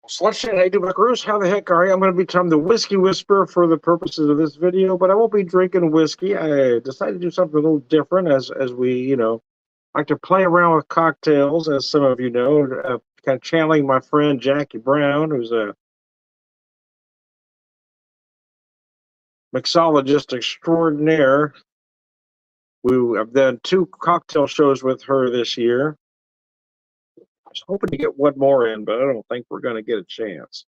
Slushin, hey, Buckaroos, how the heck are you? I'm going to become the whiskey whisperer for the purposes of this video, but I won't be drinking whiskey. I decided to do something a little different as we, like to play around with cocktails, as some of you know, kind of channeling my friend Jackie Brown, who's a mixologist extraordinaire. I've done 2 cocktail shows with her this year. I was hoping to get one more in, but I don't think we're going to get a chance.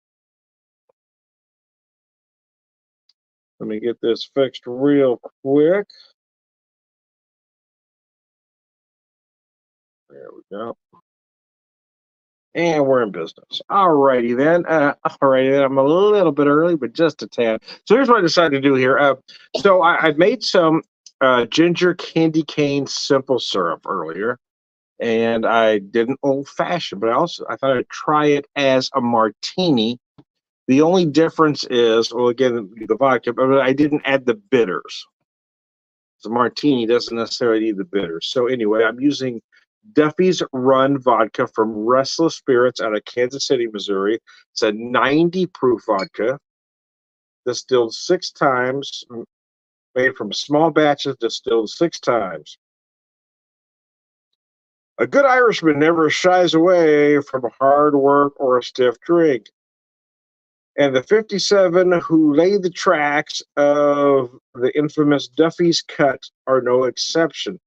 Let me get this fixed real quick. There we go. And we're in business. Alrighty then. I'm a little bit early, but just a tad. So here's what I decided to do here. I made some ginger candy cane simple syrup earlier, and I did an old fashioned, but I thought I'd try it as a martini. The only difference is, well, again, the vodka, but I didn't add the bitters. The martini doesn't necessarily need the bitters. So anyway, I'm using Duffy's Run vodka from Restless Spirits out of Kansas City, Missouri. It's a 90 proof vodka, distilled 6 times, made from small batches, distilled 6 times. A good Irishman never shies away from hard work or a stiff drink. And the 57 who laid the tracks of the infamous Duffy's Cut are no exception.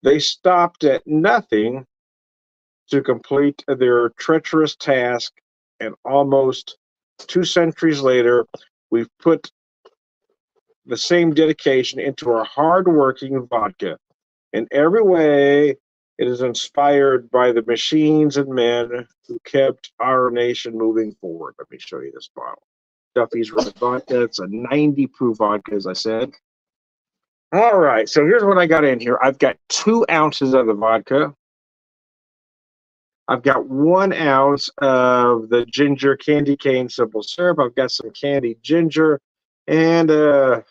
They stopped at nothing to complete their treacherous task, and almost 2 centuries later, we've put the same dedication into our hard-working vodka. In every way, it is inspired by the machines and men who kept our nation moving forward. Let me show you this bottle. Duffy's Red Vodka. It's a 90 proof vodka, as I said. All right, so here's what I got in here. I've got 2 ounces of the vodka. I've got 1 ounce of the ginger candy cane simple syrup. I've got some candied ginger and a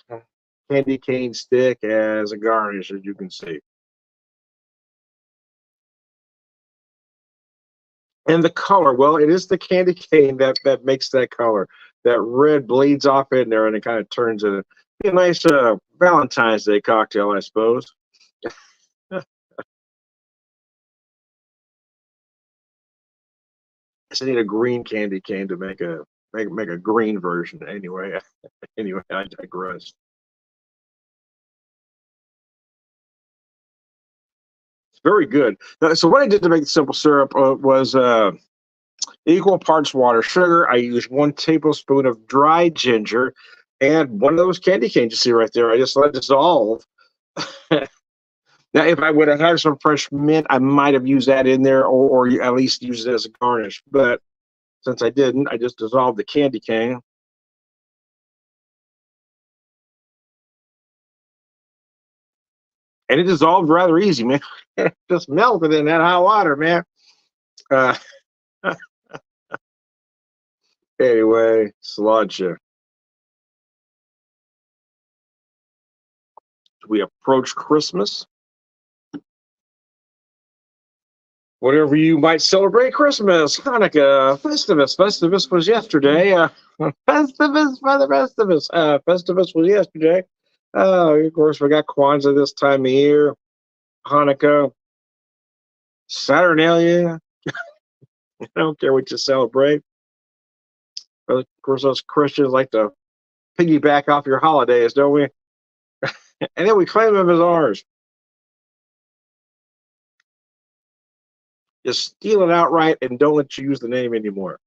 candy cane stick as a garnish, as you can see. And the color, well, it is the candy cane that makes that color. That red bleeds off in there, and it kind of turns it a nice Valentine's Day cocktail, I suppose. I just need a green candy cane to make a green version. Anyway, I digress. It's very good. So what I did to make the simple syrup was equal parts water, sugar. I used 1 tablespoon of dried ginger and 1 of those candy canes you see right there. I just let it dissolve. Now, if I would have had some fresh mint, I might have used that in there, or at least use it as a garnish. But since I didn't, I just dissolved the candy cane. And it dissolved rather easy, man. It just melted in that hot water, man. Uh, anyway, sludge. We approach Christmas. Whatever you might celebrate Christmas, Hanukkah, Festivus. Festivus was yesterday. Festivus for the rest of us. Festivus was yesterday. Of course, we got Kwanzaa this time of year, Hanukkah, Saturnalia. I don't care what you celebrate. But of course, us Christians like to piggyback off your holidays, don't we? And then we claim them as ours. Just steal it outright and don't let you use the name anymore.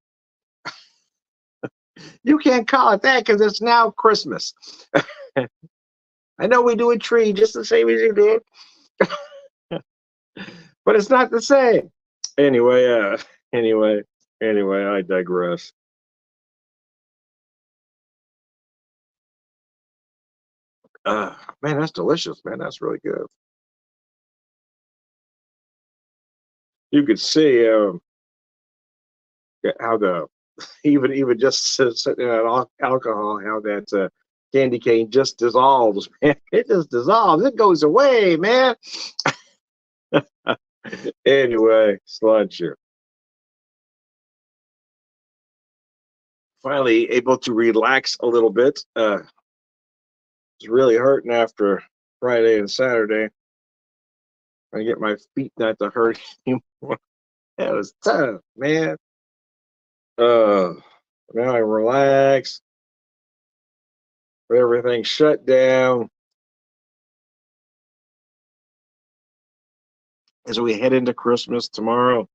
You can't call it that because it's now Christmas. I know we do a tree just the same as you do, but it's not the same. Anyway, I digress. Man, that's delicious, man. That's really good. You could see how the even just sitting in alcohol, how that candy cane just dissolves, man. It just dissolves. It goes away, man. Anyway, sludge here. Finally able to relax a little bit. It's really hurting after Friday and Saturday. I get my feet not to hurt anymore. That was tough, man. Uh, Now I relax. Everything shut down as we head into Christmas tomorrow.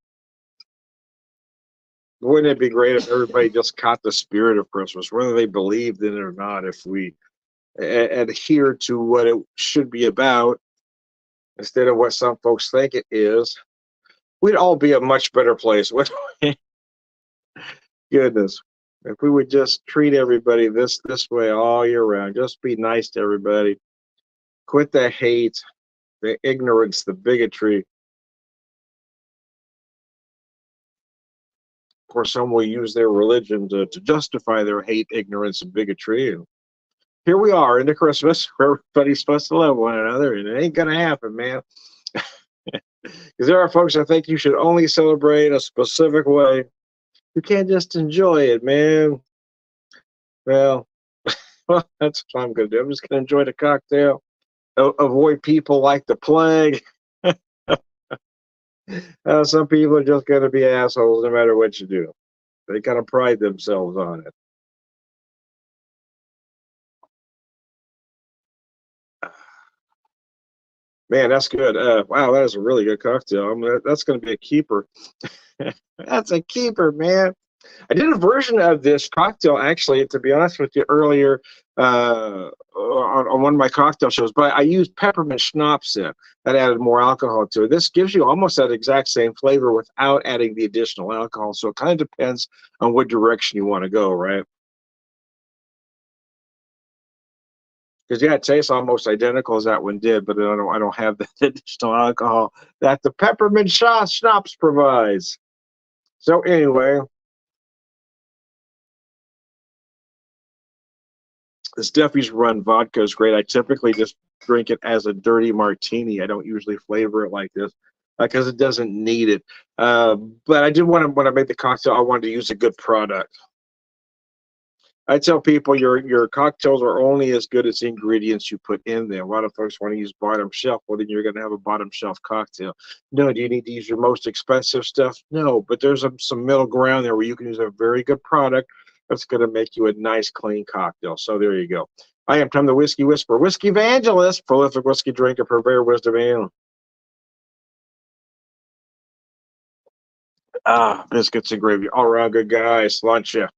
Wouldn't it be great if everybody just caught the spirit of Christmas, whether they believed in it or not? If we adhere to what it should be about instead of what some folks think it is, we'd all be a much better place. Goodness, if we would just treat everybody this way all year round, just be nice to everybody, quit the hate, the ignorance, the bigotry. Of course, some will use their religion to justify their hate, ignorance, and bigotry. And here we are into Christmas, where everybody's supposed to love one another, and it ain't gonna happen, man. Because there are folks that think you should only celebrate a specific way. You can't just enjoy it, man. Well, well, that's what I'm gonna do. I'm just gonna enjoy the cocktail. Avoid people like the plague. Some people are just gonna be assholes no matter what you do. They kind of pride themselves on it. Man, that's good. Wow, that is a really good cocktail. That's going to be a keeper. That's a keeper, man. I did a version of this cocktail, actually, to be honest with you, earlier on one of my cocktail shows, but I used peppermint schnapps in. That added more alcohol to it. This gives you almost that exact same flavor without adding the additional alcohol. So it kind of depends on what direction you want to go, right? Because yeah, it tastes almost identical as that one did, but I don't have the additional alcohol that the peppermint schnapps provides. So anyway, this Duffy's Run vodka is great. I typically just drink it as a dirty martini. I don't usually flavor it like this because it doesn't need it. But I did want to, when I made the cocktail, I wanted to use a good product. I tell people your cocktails are only as good as the ingredients you put in there. A lot of folks want to use bottom shelf. Well, then you're going to have a bottom shelf cocktail. No, do you need to use your most expensive stuff? No, but there's some middle ground there where you can use a very good product that's going to make you a nice, clean cocktail. So there you go. I am Tom the Whiskey Whisperer, Whiskey Evangelist, prolific whiskey drinker, purveyor, wisdom, and biscuits and gravy. All around good guys. Lunch ya.